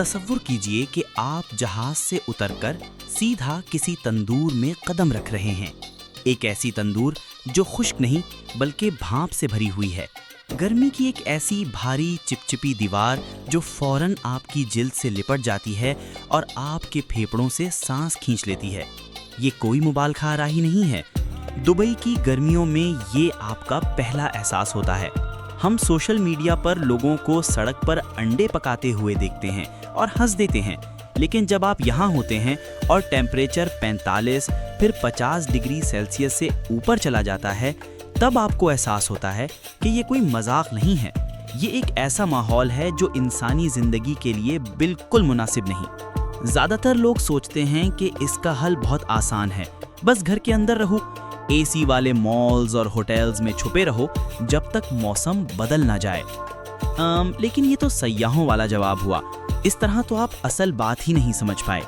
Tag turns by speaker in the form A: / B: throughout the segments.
A: تصور کیجئے کہ آپ جہاز سے اتر کر سیدھا کسی تندور میں قدم رکھ رہے ہیں، ایک ایسی تندور جو خشک نہیں بلکہ بھاپ سے بھری ہوئی ہے، گرمی کی ایک ایسی بھاری چپچپی دیوار جو فوراً آپ کی جلد سے لپٹ جاتی ہے اور آپ کے پھیپھڑوں سے سانس کھینچ لیتی ہے۔ یہ کوئی مبالغہ آرائی نہیں ہے۔ دبئی کی گرمیوں میں یہ آپ کا پہلا احساس ہوتا ہے۔ ہم سوشل میڈیا پر لوگوں کو سڑک پر انڈے پکاتے ہوئے دیکھتے ہیں اور ہنس دیتے ہیں، لیکن جب آپ یہاں ہوتے ہیں اور ٹیمپریچر 45 پھر 50 ڈگری سیلسیس سے اوپر چلا جاتا ہے، تب آپ کو احساس ہوتا ہے کہ یہ کوئی مذاق نہیں ہے۔ یہ ایک ایسا ماحول ہے جو انسانی زندگی کے لیے بالکل مناسب نہیں۔ زیادہ تر لوگ سوچتے ہیں کہ اس کا حل بہت آسان ہے، بس گھر کے اندر رہو، اے سی والے مالز اور ہوٹلز میں چھپے رہو جب تک موسم بدل نہ جائے۔ لیکن یہ تو سیاحوں والا جواب ہوا۔ اس طرح تو آپ اصل بات ہی نہیں سمجھ پائے۔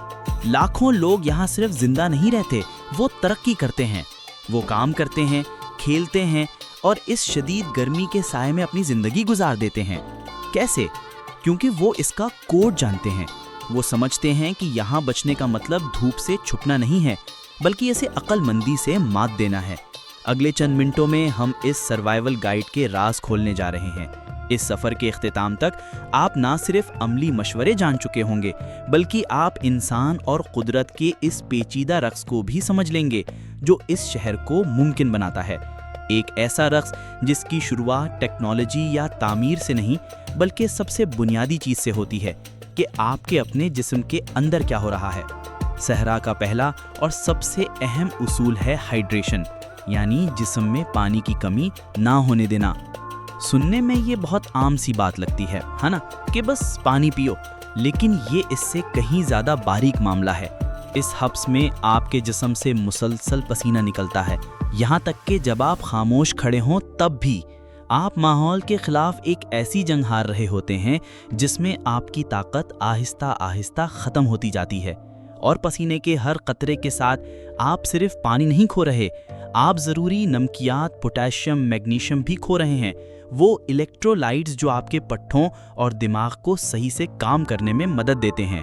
A: لاکھوں لوگ یہاں صرف زندہ نہیں رہتے، وہ ترقی کرتے ہیں، وہ کام کرتے ہیں، کھیلتے ہیں اور اس شدید گرمی کے سائے میں اپنی زندگی گزار دیتے ہیں۔ کیسے؟ کیونکہ وہ اس کا کوڈ جانتے ہیں۔ وہ سمجھتے ہیں کہ یہاں بچنے کا مطلب دھوپ سے چھپنا نہیں ہے، بلکہ اسے عقل مندی سے مات دینا ہے۔ اگلے چند منٹوں میں ہم اس سروائیول گائیڈ کے راز کھولنے جا رہے ہیں۔ اس سفر کے اختتام تک آپ نہ صرف عملی مشورے جان چکے ہوں گے، بلکہ آپ انسان اور قدرت کے اس پیچیدہ رقص کو بھی سمجھ لیں گے جو اس شہر کو ممکن بناتا ہے۔ ایک ایسا رقص جس کی شروعات ٹیکنالوجی یا تعمیر سے نہیں، بلکہ سب سے بنیادی چیز سے ہوتی ہے کہ آپ کے اپنے جسم کے اندر کیا ہو رہا ہے۔ صحرا کا پہلا اور سب سے اہم اصول ہے ہائیڈریشن، یعنی جسم میں پانی کی کمی نہ ہونے دینا۔ سننے میں یہ بہت عام سی بات لگتی ہے نا، کہ بس پانی پیو، لیکن یہ اس سے کہیں زیادہ باریک معاملہ ہے۔ اس حبس میں آپ کے جسم سے مسلسل پسینہ نکلتا ہے، یہاں تک کہ جب آپ خاموش کھڑے ہوں تب بھی آپ ماحول کے خلاف ایک ایسی جنگ ہار رہے ہوتے ہیں جس میں آپ کی طاقت آہستہ آہستہ ختم ہوتی جاتی ہے، اور پسینے کے ہر قطرے کے ساتھ آپ صرف پانی نہیں کھو رہے، آپ ضروری نمکیات، پوٹاشیم، میگنیشیم بھی کھو رہے ہیں، وہ الیکٹرولائٹس جو آپ کے پٹھوں اور دماغ کو صحیح سے کام کرنے میں مدد دیتے ہیں۔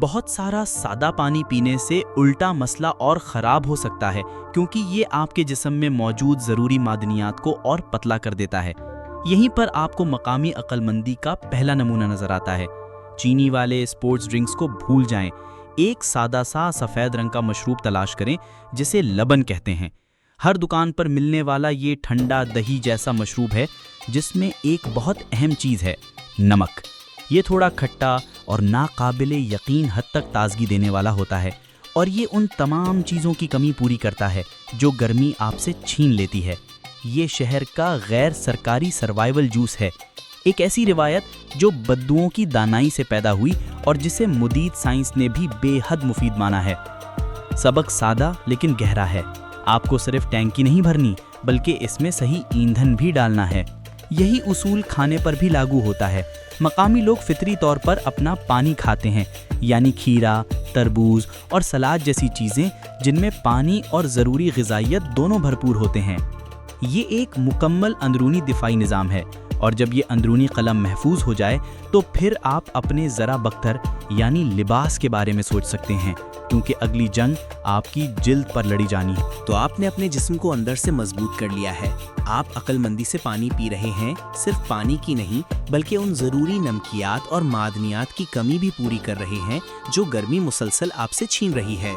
A: بہت سارا سادہ پانی پینے سے الٹا مسئلہ اور خراب ہو سکتا ہے، کیونکہ یہ آپ کے جسم میں موجود ضروری معدنیات کو اور پتلا کر دیتا ہے۔ یہیں پر آپ کو مقامی عقل مندی کا پہلا نمونہ نظر آتا ہے۔ چینی والے اسپورٹس ڈرنکس کو بھول جائیں، ایک سادہ سا سفید رنگ کا مشروب تلاش کریں جسے لبن کہتے ہیں۔ ہر دکان پر ملنے والا یہ ٹھنڈا دہی جیسا مشروب ہے جس میں ایک بہت اہم چیز ہے، نمک۔ یہ تھوڑا کھٹا اور ناقابل یقین حد تک تازگی دینے والا ہوتا ہے، اور یہ ان تمام چیزوں کی کمی پوری کرتا ہے جو گرمی آپ سے چھین لیتی ہے۔ یہ شہر کا غیر سرکاری سروائیول جوس ہے، ایک ایسی روایت جو بدوؤں کی دانائی سے پیدا ہوئی اور جسے مدید سائنس نے بھی بے حد مفید مانا ہے۔ سبق سادہ لیکن گہرا ہے۔ آپ کو صرف ٹینکی نہیں بھرنی، بلکہ اس میں صحیح ایندھن بھی ڈالنا ہے۔ یہی اصول کھانے پر بھی لاگو ہوتا ہے۔ مقامی لوگ فطری طور پر اپنا پانی کھاتے ہیں، یعنی کھیرا، تربوز اور سلاد جیسی چیزیں جن میں پانی اور ضروری غذائیت دونوں بھرپور ہوتے ہیں۔ یہ ایک مکمل اندرونی دفاعی نظام ہے، اور جب یہ اندرونی قلم محفوظ ہو جائے تو پھر آپ اپنے ذرا بختر یعنی لباس کے بارے میں سوچ سکتے ہیں، کیونکہ اگلی جنگ آپ کی جلد پر لڑی جانی ہے۔
B: تو آپ نے اپنے جسم کو اندر سے مضبوط کر لیا ہے۔ آپ عقل مندی سے پانی پی رہے ہیں، صرف پانی کی نہیں بلکہ ان ضروری نمکیات اور معدنیات کی کمی بھی پوری کر رہے ہیں جو گرمی مسلسل آپ سے چھین رہی ہے۔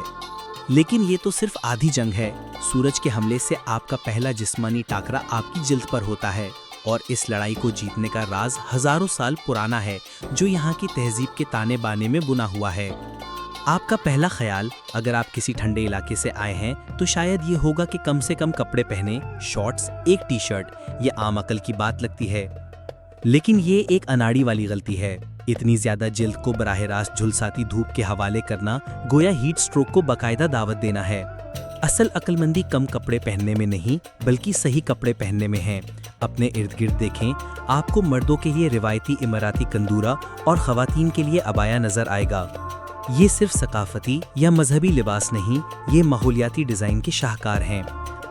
B: لیکن یہ تو صرف آدھی جنگ ہے۔ سورج کے حملے سے آپ کا پہلا جسمانی ٹاکرا آپ کی جلد پر ہوتا ہے، اور اس لڑائی کو جیتنے کا راز ہزاروں سال پرانا ہے جو یہاں کی تہذیب کے تانے بانے میں بنا ہوا ہے۔ آپ کا پہلا خیال اگر آپ کسی ٹھنڈے علاقے سے آئے ہیں تو شاید یہ ہوگا کہ کم سے کم کپڑے پہنے، شارٹس، ایک ٹی شرٹ۔ یہ عام عقل کی بات لگتی ہے، لیکن یہ ایک اناڑی والی غلطی ہے۔ اتنی زیادہ جلد کو براہ راست جھلساتی دھوپ کے حوالے کرنا گویا ہیٹ سٹروک کو باقاعدہ دعوت دینا ہے۔ اصل عقل مندی کم کپڑے پہننے میں نہیں بلکہ صحیح کپڑے پہننے میں ہے۔ اپنے ارد گرد دیکھیں، آپ کو مردوں کے لیے روایتی اماراتی کندورہ اور خواتین کے لیے عبایا نظر آئے گا۔ یہ صرف ثقافتی یا مذہبی لباس نہیں، یہ ماحولیاتی ڈیزائن کے شاہکار ہیں۔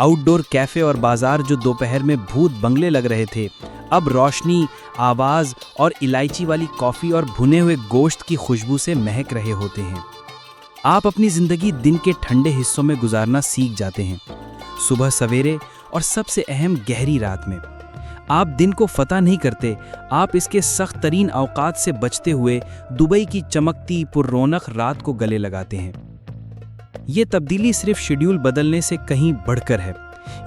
B: آؤٹ ڈور کیفے اور بازار جو دوپہر میں بھوت بنگلے لگ رہے تھے، اب روشنی، آواز اور الائچی والی کافی اور بھنے ہوئے گوشت کی خوشبو سے مہک رہے ہوتے ہیں۔ آپ اپنی زندگی دن کے ٹھنڈے حصوں میں گزارنا سیکھ جاتے ہیں، صبح سویرے اور سب سے اہم گہری رات میں۔ آپ دن کو فتح نہیں کرتے، آپ اس کے سخت ترین اوقات سے بچتے ہوئے دبئی کی چمکتی پر رونق رات کو گلے لگاتے ہیں۔ یہ تبدیلی صرف شیڈیول بدلنے سے کہیں بڑھ کر ہے،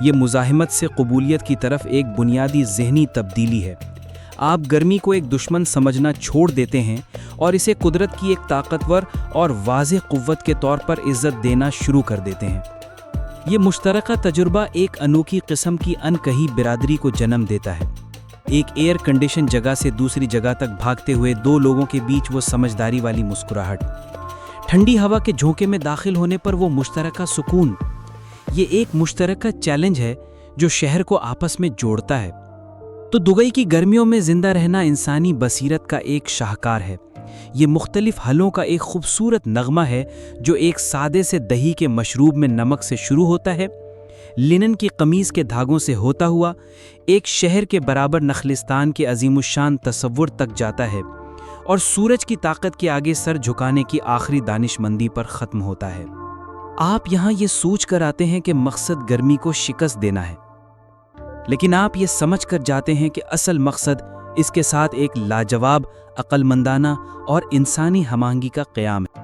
B: یہ مزاحمت سے قبولیت کی طرف ایک بنیادی ذہنی تبدیلی ہے۔ آپ گرمی کو ایک دشمن سمجھنا چھوڑ دیتے ہیں اور اسے قدرت کی ایک طاقتور اور واضح قوت کے طور پر عزت دینا شروع کر دیتے ہیں۔ یہ مشترکہ تجربہ ایک انوکھی قسم کی انکہی برادری کو جنم دیتا ہے، ایک ایئر کنڈیشن جگہ سے دوسری جگہ تک بھاگتے ہوئے دو لوگوں کے بیچ وہ سمجھداری والی مسکراہٹ، ٹھنڈی ہوا کے جھونکے میں داخل ہونے پر وہ مشترکہ سکون۔ یہ ایک مشترکہ چیلنج ہے جو شہر کو آپس میں جوڑتا ہے۔ تو دبئی کی گرمیوں میں زندہ رہنا انسانی بصیرت کا ایک شاہکار ہے۔ یہ مختلف حلوں کا ایک خوبصورت نغمہ ہے جو ایک سادے سے دہی کے مشروب میں نمک سے شروع ہوتا ہے، لنن کی قمیض کے دھاگوں سے ہوتا ہوا ایک شہر کے برابر نخلستان کے عظیم الشان تصور تک جاتا ہے، اور سورج کی طاقت کے آگے سر جھکانے کی آخری دانش مندی پر ختم ہوتا ہے۔ آپ یہاں یہ سوچ کر آتے ہیں کہ مقصد گرمی کو شکست دینا ہے، لیکن آپ یہ سمجھ کر جاتے ہیں کہ اصل مقصد اس کے ساتھ ایک لاجواب، عقل مندانہ اور انسانی ہم آہنگی کا قیام ہے۔